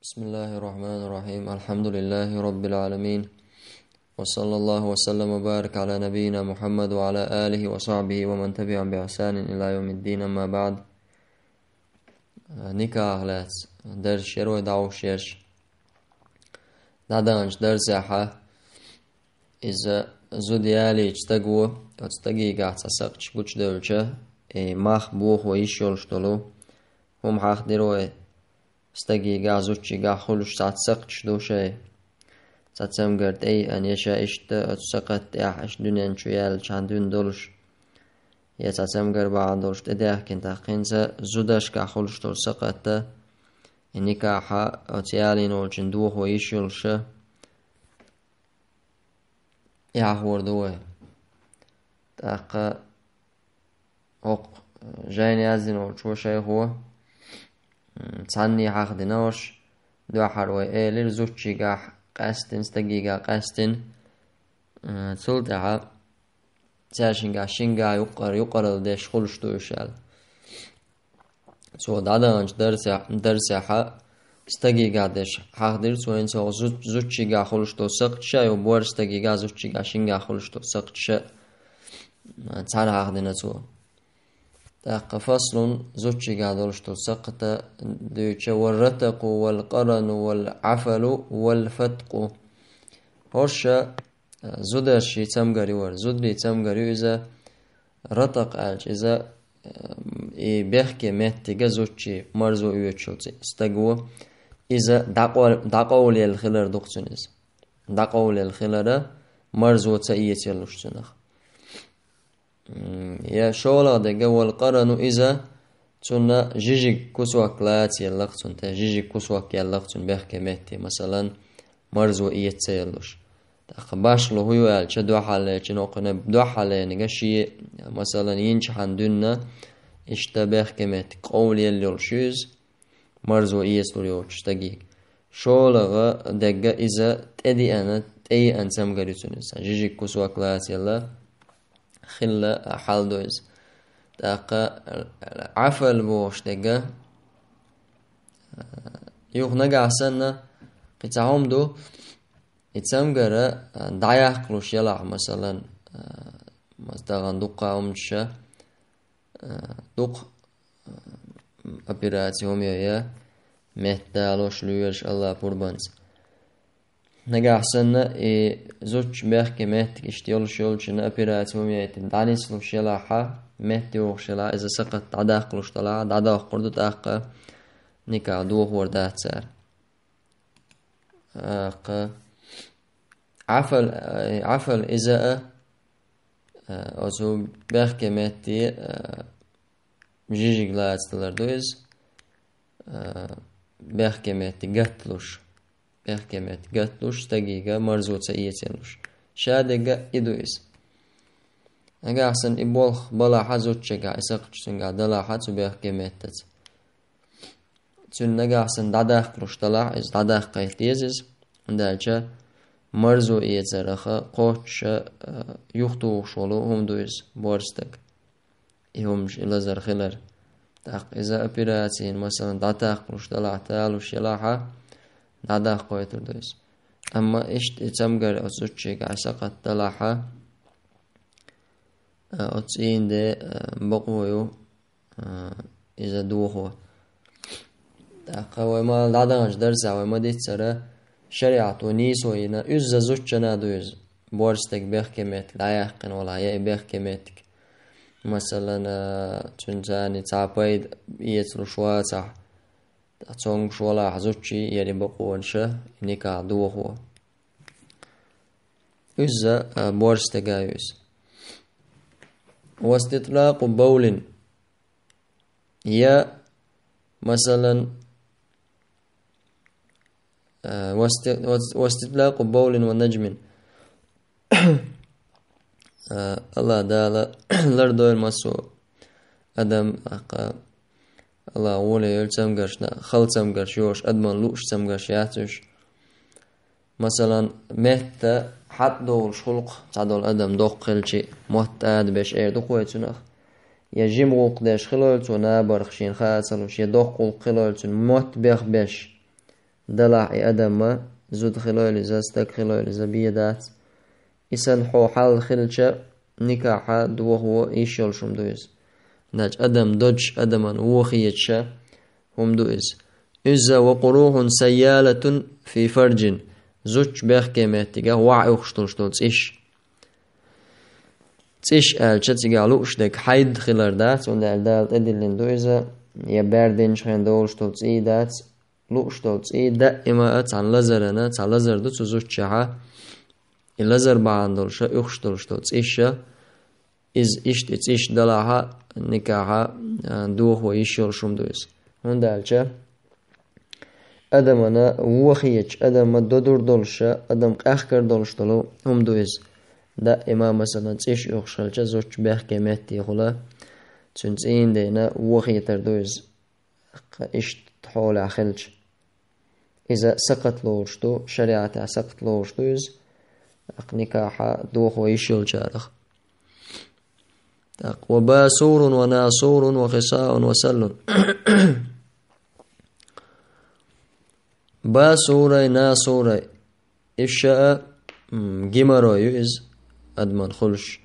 بسم الله الرحمن الرحيم الحمد لله رب العالمين وصلى الله وسلم وبارك على نبينا محمد وعلى آله وصحبه ومن تبعهم بإحسان إلى يوم الدين. أما بعد، nikah let ders شروع دعو شيرش دادانش درس يحا إذا زوديالي تستقوى وتستقي قاعد تسقش قوش دولشة ماخ بوخ ويشولش دولو هم حاخ ديروه استقي قاعد زوجي قاعد خلوش تسقش دوشة تسم قرد أن يشا إشت تسقط إش دنيا شويال شاندون دولش يتسم قرد بعد دولش تديه كنت قنزة زودش قاعد خلوش دول سقط النكاحة أتيالي نولشن دوخ ويشولش يعور دوه تاقا اوق جايني ازين وشو شيء هو تعني حق دينوش دو حروي ايلر زوجي قاح قاستن استقيقا قاستن تلتعا تاشن قاح شنقا يقر ديش خلش دوشال سو دادانش درس حق استقيقا ديش حق دير سو انسو زوجي قاح خلش دو سقط شاي وبور استقيقا زوجي قاح شنقا خلش دو سقط شاي تعال حق دينتو تاق فصل زوجي قاح دولش دو سقط دوشا والرتق والقرن والعفل والفتق هرشا زودش يتمغري ور زودي يتمغري إذا رتق ألش إذا بيحكي مهتيجا زوجي مرزو يوتشوتي استقوى إذا دقول الخلر دقتنيز دقول الخلر مرزو تأييت يلوشتنخ يا شولا دقا والقرن إذا تنا جيجي كسوك لات يلقتن تا جيجي كسوك يلقتن بيحكي مهتي مثلا مرزو إيت يلوش باش لو هو قال دو حاله نوقنا دو حاله نغشي مثلا ينش حندنا اشتبه كمت قول يلشوز مرزو يسلوش دقيق شولغا دقا اذا تدي انا تي انسم غريتونس جيجي كوسواك لاس يلا خلا حال دوز دقا عفل بوش دقا يغنى عسنا قتاهم دو يتسمغر دايح كلوش يلع مثلا مستغن دوقا أمشا دوق أبيراتيهم يا مهتالوش لويرش الله قربانز نجا حسنا زوج بيحكي مهتك اشتيولش يولشنا أبيراتيهم يا دانيس لوش يلعها مهتي وش يلع إذا سقط عداق كلوش طلع عداق قردو تاقا نكا دوخ وردات سار عفل إذا أو بيحكي مهتي جيجي غلات تلردوز بيحكي مهتي قتلوش تقيقة مرزو تأييتينوش شادقة إدويس أجا أحسن إبولخ بلا حزوت شجع إسقطشن قا دلا حتو بيحكي مهتت تون نجا أحسن داداخ كلوش طلع إز داداخ قيتيزز دالجا مرزو إيزارخا قوش يختو شولو هم دويز بورستك يهمش إلا زرخلر تاق إذا أبيراتين مثلا داتاق لوش دلعتال وش يلاحا داداق قويتر دويز أما إشت إتمغر أتسوشيك عساقت دلعها أتسين دي بقويو إذا دوخو تاق وما دادانش درسا وما ديت سرا شريعة ونيسو إنا إزا زوجنا دويز بورستك بيحكمتك لا يحقن ولا بيحكمتك مثلا تنزاني تعبيد يتلو شواتع تونغ شوالا حزوتشي يلي بقوانشا نكا دوخو إزا بورستك آيوز واستطلاق بول يا مثلا واستطلاق بول ونجم الله دالا لردو المسو أدم الله أولي يلتم قرشنا خلتم قرشيوش أدمان لوش تم قرشياتوش مثلا مهتا حد دول شلق تعدول أدم دوق خلشي مهتاد بيش اير دوقويتونخ يجيم غوق داش خلولتو نابرخشين خاتلوش يدوق قل خلولتون مهت بيخ بيش دلع أدم ما زود خلال إذا استك خلال إذا بيدات إسان حو حال خلشة نكاح دوه إيشول شم دويز ناج أدم دوج أدما وخيتشا هم دويز إذا وقروح سيالة في فرج زوج بيخ كيماتيغا وعي وخشتول تيش ألشة تيغالو اشتك حيد خلال دات وندال دالت أدلين دويزا يباردين شخين دول شتول تي دات لو شتول تي دائما عن لزرنا عن لزر دو تزوج شعا اللزر بعندول شا اخشتول شتول تيشا إز إشت إيش دلعها نكاحا دوه ويشول شم دويز وندالشة أدمنا وخيج أدم دودور دولشا أدم أخكر دولشتلو هم دويز دائما مثلا تيش يخشلش زوج بيخ كمتي خلا تنتين دينا وخيتر دويز إيش تحول عخلش إذا سقط لورشتو شريعة سقط لورشتوز نكاحا دوخ ويشيل جارخ وباسور وناصور وخساء وسل باسوري ناصوري إشاء جمروي إز أدمن خلش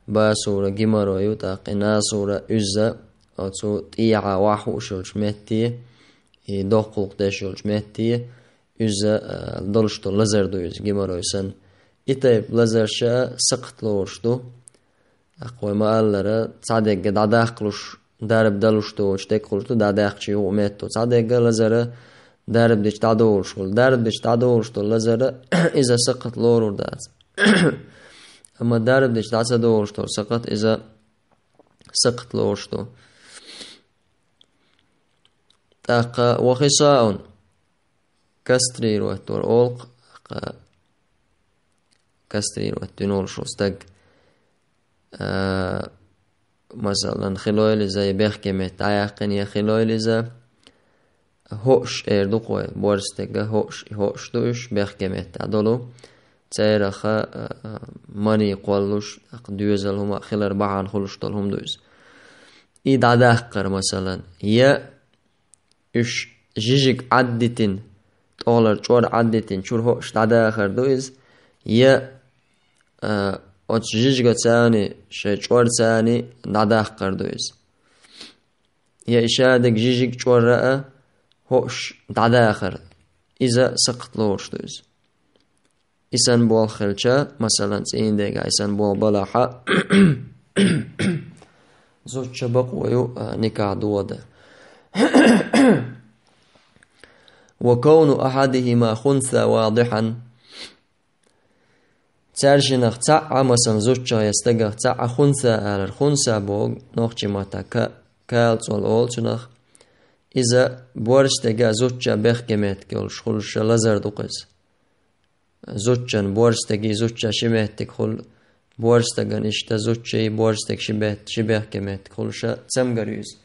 باسورة جمروي تاق ناصورة إزا أتو تيعا واحو شلش متي يدوقوق ده شلش متي إزا دلشتو لزر دويز جمروي سن إتايب لزر شا سقط لورشتو أقوى ما ألرا تصادق داداقلوش دارب دلشتو اشتاقلشتو داداقشي ومتو تصادق لزر دارب ديش تعدولشتو دارب ديش تعدولشتو لزر إذا سقط لورور دات أما دارب ديش تعدولشتو سقط إذا سقط لورشتو تاقا وخساء كسترير واتور أولق كسترير واتنول شوستق مثلا خلال إذا يبيخ كمية عياقين يا خلال إذا هوش اردو قوي بورستگه هوش دوش بيخ كمية عدلو تيرخا ماني قولوش دوزل هما خلال بعان خلوش طلهم دوز إيد عداقر مثلا يا إش جيجيك عدتين طولر جور عدتين شور هوش عداقر دوز يا أتش جيجيك تاني شي جور تاني عداقر دوز يا إشادك جيجيك جور رأى هوش داداخر إذا سقط لورش دوز إسان بول خلشة مثلا سين ديگا إسان بول بلاحة زوج شبق ويو نكاح دوده وكون أحدهما خنثى واضحا تارشنخ تاع مثلا زوج يستگه تاع خنثى على خنثى بوغ نوخشي ماتا كالتول أولشنخ إذا بورشتگه زوجة بيخ كميت كولش خلش لزر دوقز زوجة بورشتگه زوجة شبهتك خل بورشتگه نشتا زوجة بورشتگ شبه كميت خلش تسمگريز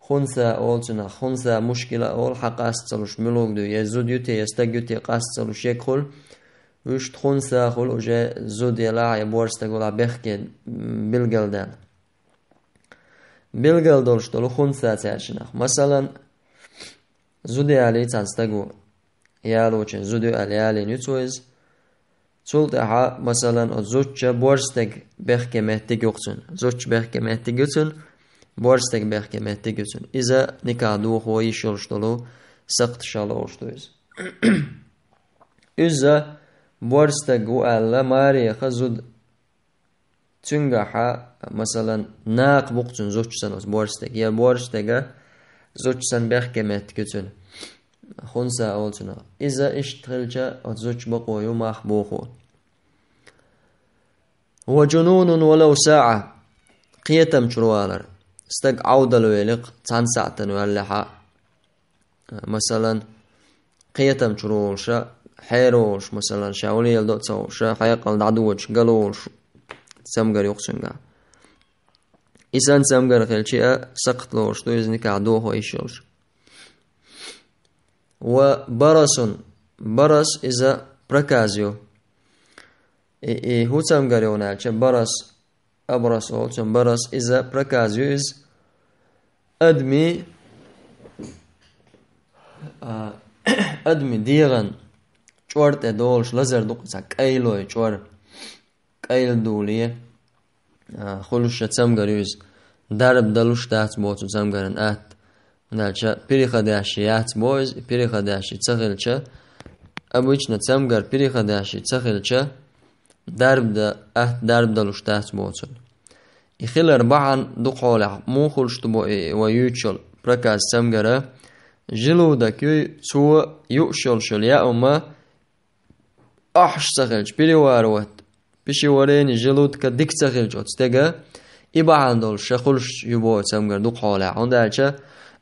خنثى أولتنا خنثى مشكلة أول حق أستلوش ملوك دو يزود يوتي يستگ يوتي قاستلوش يكخل وشت خنثى خل وجا زود يلاعي بورشتگ ولا بيخ كد بالجلدان بالجل دولشتلو خنثى تاشنخ مثلا زودي علي تانستگو يالوچن زودي علي نيوتويز تولتها مثلا زوجة بورستگ بيخ كمهتگ يقتن زوج بيخ كمهتگ يقتن بورستگ بيخ كمهتگ يقتن إذا نكاح دو خوي شلشتلو سقط شلوشتويز إذا بورستگ وعلا ماريخ زود تنجح مثلا ناق بقتن زوج سنوس بورستگ يا بورستگ زوج سن بيخ كمهت كتن خنسا أولتنا إذا اشتغلت زوج بقوي مخبوخو وجنون ولو ساعة قيتم شروالر استق عودة لويلق تان ساعة نولحا مثلا قيتم شروالشا حيروش مثلا شاولي يلدو تسوشا حيقل دعدوش قلوش سمقر يقشنقا إسان سمقر خلشيئة سقط لوش تو إذنك عدوه وإيشوش برس إذا بركازيو هو سمقر يونالش برس أبرس أولش برس إذا بركازيو إز أدمي أدمي ديغن چورت دولش لزر دوقسا قيلوي چور قيل دوليه خلوش تسمغريوز درب دلوش تحت بوتو تسمغرن نالچا پيريخا داشي يات بوز پيريخا داشي تسخلچا обычно تسمغر پيريخا داشي تسخلچا درب دلوش تحت بوتو يخيل أربعا دقولع مو خلشت بو ويوتشل بركاز تسمغره جلودك سو يؤشل يا أما أحش تخلج بيريواروت بيشي وريني جلودك ديك تخلج أتستيقى إبا عندول شخلش يبو تسمغر دقولع عندها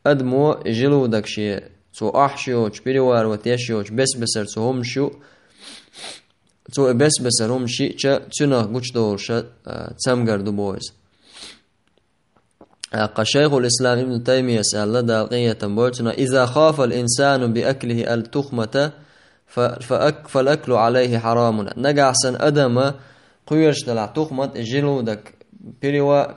أدمو جلودك شي سو أحشيوش بيريواروت يشيوش بس بسر سو هم شو سو بس بسر هم شي تسنغ قوش دول تسمغر دبوز شيخ الإسلام ابن تيمية سأل دالقية بولتنا إذا خاف الإنسان بأكله التخمة فالأكل عليه حرام نقعسن أدم قيرش دلع تخمة جلودك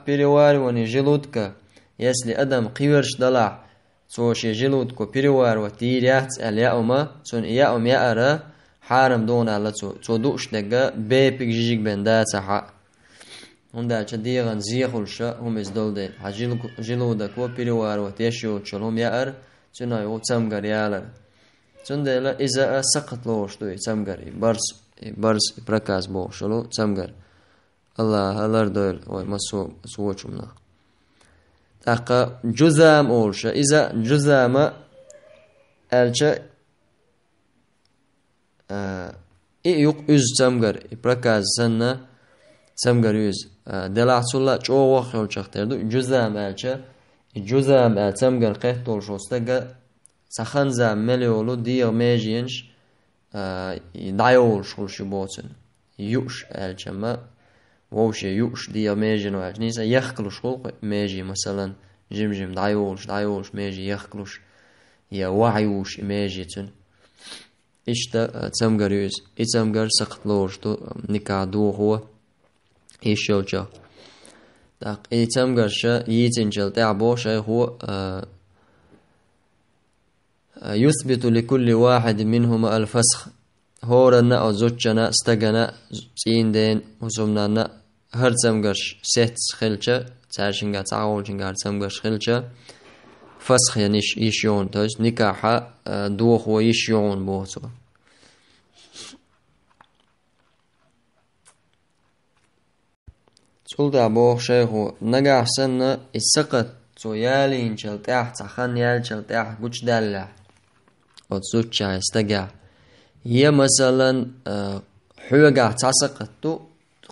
بيروار وني جلودك يسلي أدم قيرش دلع سوشي جلودك بيروار وتير يحتسأل يأما سون يأم يأرى حارم دون على تو دوش دقا بيبك جيجيك بندات حق هندا ديغن زيخلشا هم ازدول دي جلودك و بيروار وتيشيو تشلهم يأر تنا يو تسمغر يالر تندلا إذا سقط لوش دوي تسمغر برس بركاز بو شلو تسمغر الله هلر دويل وي مسو سوچمنا تاقا جزام اولشا إذا جزام الچا يوق üz تسمغر بركاز سنة تسمغر yüz دلعسولا چو وقت يولچختردو جزام الچا جزام التسمغر قهت olşostaga saxan zam meliolu diyor mejinş dayol şulşu boçun yuş elçama ووشي يوش ديا ميجي نوعج نيسا يخكلوش خلق ميجي مثلا جمجم دايوش ميجي يخكلوش يا وعيوش ميجي تن إشتا تسمغر يوز إتسمغر سقطلوش تو نكادو هو إيشيوجا داق إتسمغر شا يتنجل تعبو شا هو يثبت لكل واحد منهما الفسخ هورنا أو زوجنا استجنا سيندين وسمنا هر تسمغرش سيت خلچه تارشنگا تعاولشنگا تسمغرش خلچه فسخ يعني يشيون توش نكاحة دوخ ويشيون بوتو تقول بوخ شيخو نجا سنة السقط تو يالين شلتاح تخن يال شلتاح قوش دلع أو تسوتشا استجا هي مثلا حوجا تسقط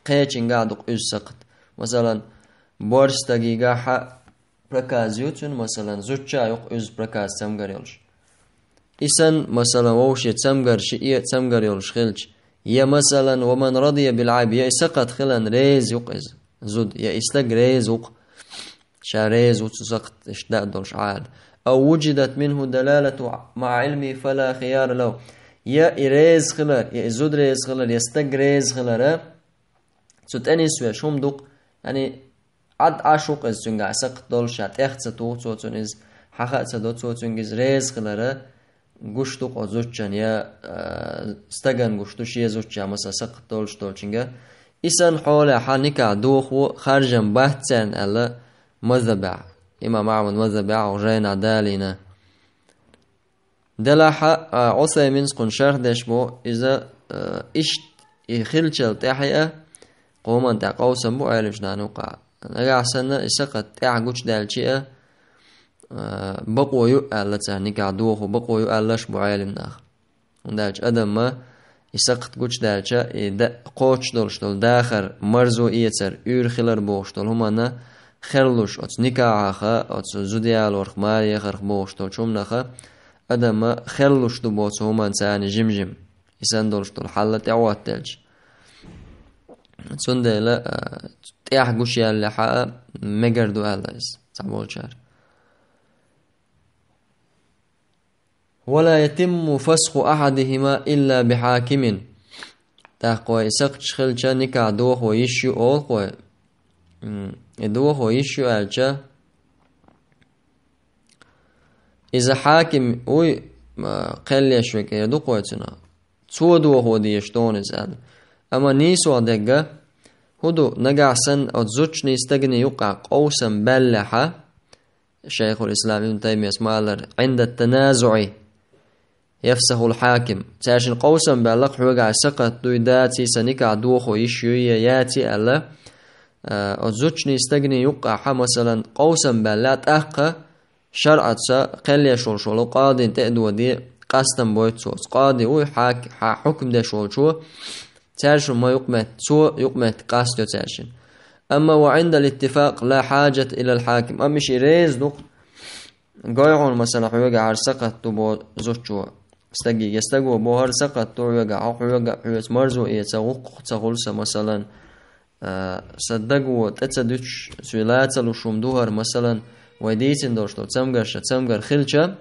قيتشن قاعد سقط مثلا بورس دقيقة ح بركازيوتن مثلا زوجة يق بركاز تمغريلش إسن مثلا ووش تمغر شيء تمغريلش خلش هي مثلا ومن رضي بالعيب يا سقط خلن ريز يقز زود يا استق ريز وق شاريز وتسقط اشداد دولش عاد أو وجدت منه دلالة مع علمي فلا خيار له يا إريز خلر يا زود ريز خلر يا استق ريز خلر تتأني سوى شوم دوق يعني عد عشوق از تنگا سقط دولشات اخت تو تنز حقا تدو تنگز ريز خلر گوشتوق او زوچن يا استگن گوشتوش يا زوچا مسا سقط دولش دولچنگا إسان حول حانيكا دوخو خارجن بحثن ألا مذبع إمام أحمد مذبع وجينا دالينا دلحا عثيمين سكون شرح دشبو إذا إشت يخلشل تحيئة قوما تقوسا بو عالمش نانوقع نقع سنة إساقت تعقوش دالشيئة بقو يؤال لتانيكا دوخو بقو يؤال لش بو عالم ناخ وندالش أدم ما إساقت قوش دالشا قوش دولش دول داخر مرزو إيتر خلر بوش دول هما خرلوش أتس نكاعاخا أتس زوديال ورخماري خرخ بوش دول شومناخا أدم خرلوش دو بوش هما نساني جمجم إسان دولش دول حالة تعوات دالش تسندلا تياح قوش يالي حقا مقردو ألايس تعبول شار ولا يتم فسخ أحدهما إلا بحاكم تاقوى إساقش خلچا نكا دوخ ويشيو أول قوى دوخ ويشيو ألچا إذا حاكم وي قلية شوي كيردو قوتنا تودو هو دي يشتون زاد أما نيسو دقة هدو نقع سن أتزوج نيستغني يقع قوسا بلحة شيخ الإسلام ابن تيمية اسمه عند التنازع يفسخ الحاكم تاشن قوسا بلق وقع سقط دويداتي سنكع دوخو يشيوية ياتي ألا أتزوج نيستغني يقع مثلا قوسا بلات أحقا شرعت قلية شول قاضي تأدو دي قاستن بويت سوس قاضي وي حكم ده شو تاشن ما يقمت قاستو تاشن أما وعند الاتفاق لا حاجة إلى الحاكم أما شي ريز دوق قايعون مثلا حويقع عرسقت تبو زوجو يستقو بوهر سقط تويقع حويقع حويس مرزو يتسوق تغلس مثلا صدقوا تتسدوش سويلات لشوم دوهر مثلا ويديتين دوشتو تسمغر خلشة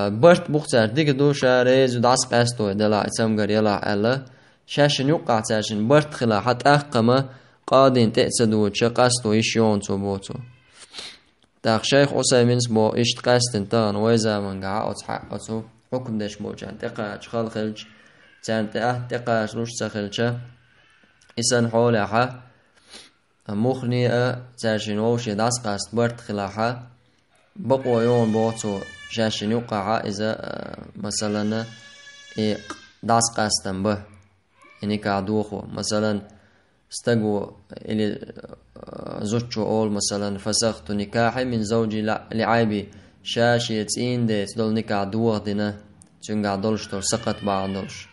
برت بوختار ديك دوشا ريز ودعس قاستو دلا تسمغر يلا ألا شاشن يقع تاشن برت خلا حتى أحقما قادين تأسدو قاستو يشيون توبوتو داخ شيخ عثيمين بو إشت قاستن تان ويزا من قاع أتحقتو حكم داش موجان تقاش خلج تان تقاش روش تخلشة إسان حولها مخنية تاشن ووشي داس قاست برت خلاها بقوا يوم بوتو شاشن يقع إذا مثلا داس قاستن به يعني كعدوخو مثلا استقوا إلي زوجو أول مثلا فسخت نكاحي من زوجي لعيبي شاشي يتسين دي تدول نكاح دوغ دينا تنقع دولش دول سقط بعض دولش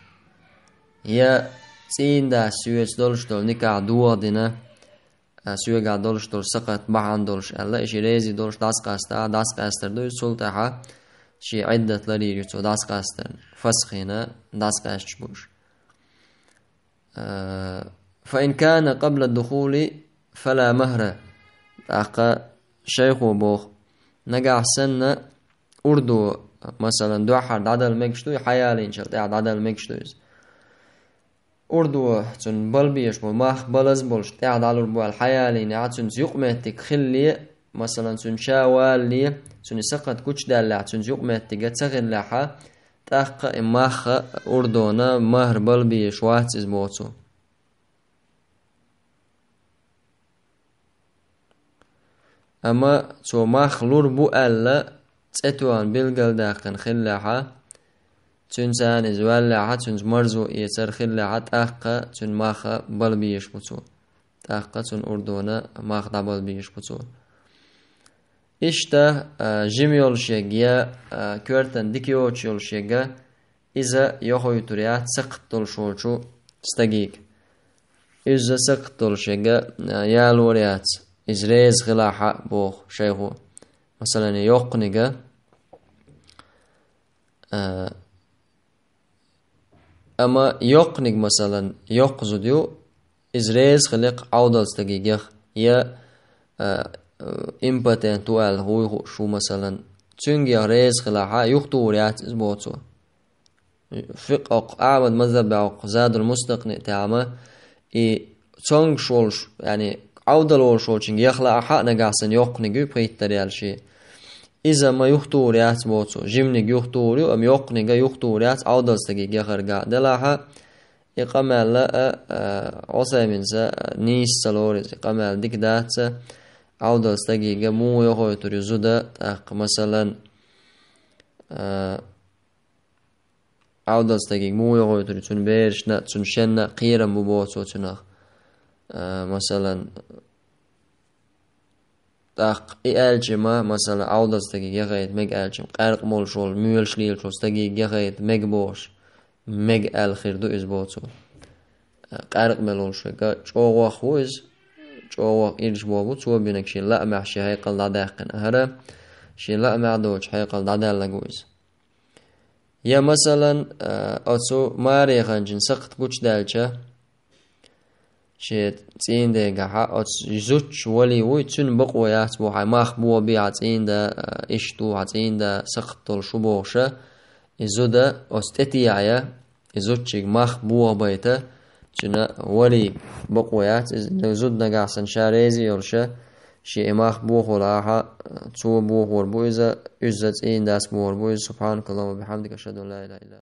يا تسين دا سيوة دولش دول نكاح دوغ دينا سيوة قع دولش دول سقط بعض دولش ألا إشي ريزي دولش داس قاستر دو سلطة شي عدة لرير يتو داس قاستر فسخينا داس قاستش بوش فإن كان قبل الدخول فلا مهر أقا شيخ وبوخ نقع سنة أردو مثلا دوحر عدل مكشتوي حيالين شرط عدل مكشتويز أردو تن بلبيش بو ماخ بلز بولش تعد على البو الحيالين عتن يقمتك خلي مثلا تن شاوالي تن سقط كوش دالع تن يقمتك تغل لحا تاق ماخ أردونا مهر بلبيش واتز بوتو أما تو ماخ لوربو ألا تأتوان بالقل داقن خلاحة تنسان إزوالعة تنس مرزو يتر خلاحة تأقى تن ماخ بلبيش بطو تأقى تن أردونا ماخ دا بلبيش بطو إشتا جيميول شيقيا كورتن ديكيوتشيول شيقا إذا يخوي تريات سقطل شوشو استقيق إذا سقطل شيقا يالوريات إزريز خلاحة بوخ شيخو مثلا يقنقة أما يقنق مثلا يقصديو إزريز خلق عودل ستقيقيخ يا إمباتين توال هو شو مثلا تنجي ريز خلاحة يخطو ريات إزبوتو فقه أعمد مذهب بعق زاد المستقنع تعمى تنج شولش يعني عودل ورشولشين يخلق حق نقاسن يقنقو بخيت تريال شي إذا ما يخطو ريات بوتو جمنق يخطو ريو أم يقنق يخطو ريات عودل ستقيق يخرقا دلاحة إقامال عصيمين نيس سلوريز إقامال ديك دات عودل ستقيق مو يخوي تريو زودا مثلا عودل ستقيق مو يخوي تريو تن بيرش تن شن قيرا مبوتو تنخ مثلا تاق إالجما مثلا عودة ستجي يغيد مج ألجم قارق مول شول ميول شليل شول ستجي يغيد مج بوش مج الخير دو إزبوتو قارق ملول شو جوا خويز جوا إيرج بوابو تو بينك شيء لا مع شيء هيقل دادقن هذا شيء لا مع دوش هيقل دادل لجوز يا مثلا أتو ماري خنجن سقط كوش دالشة شيء تين ده جها أتزوج ولي ويتون بقويات بوها ماخ بوا بيعتين ده إشتو عتين ده سقط الشبوشة إزودا أستتيعيا إزوجك ماخ بوا بيته جنا ولي بقويات إزود نجاسن شاريزي يرشة شيماخ بوخ راحة تو بوخ وربويزة عزت إيه داس بوخ وربويزة سبحانك اللهم وبحمدك أشهد أن لا إله إلا أنت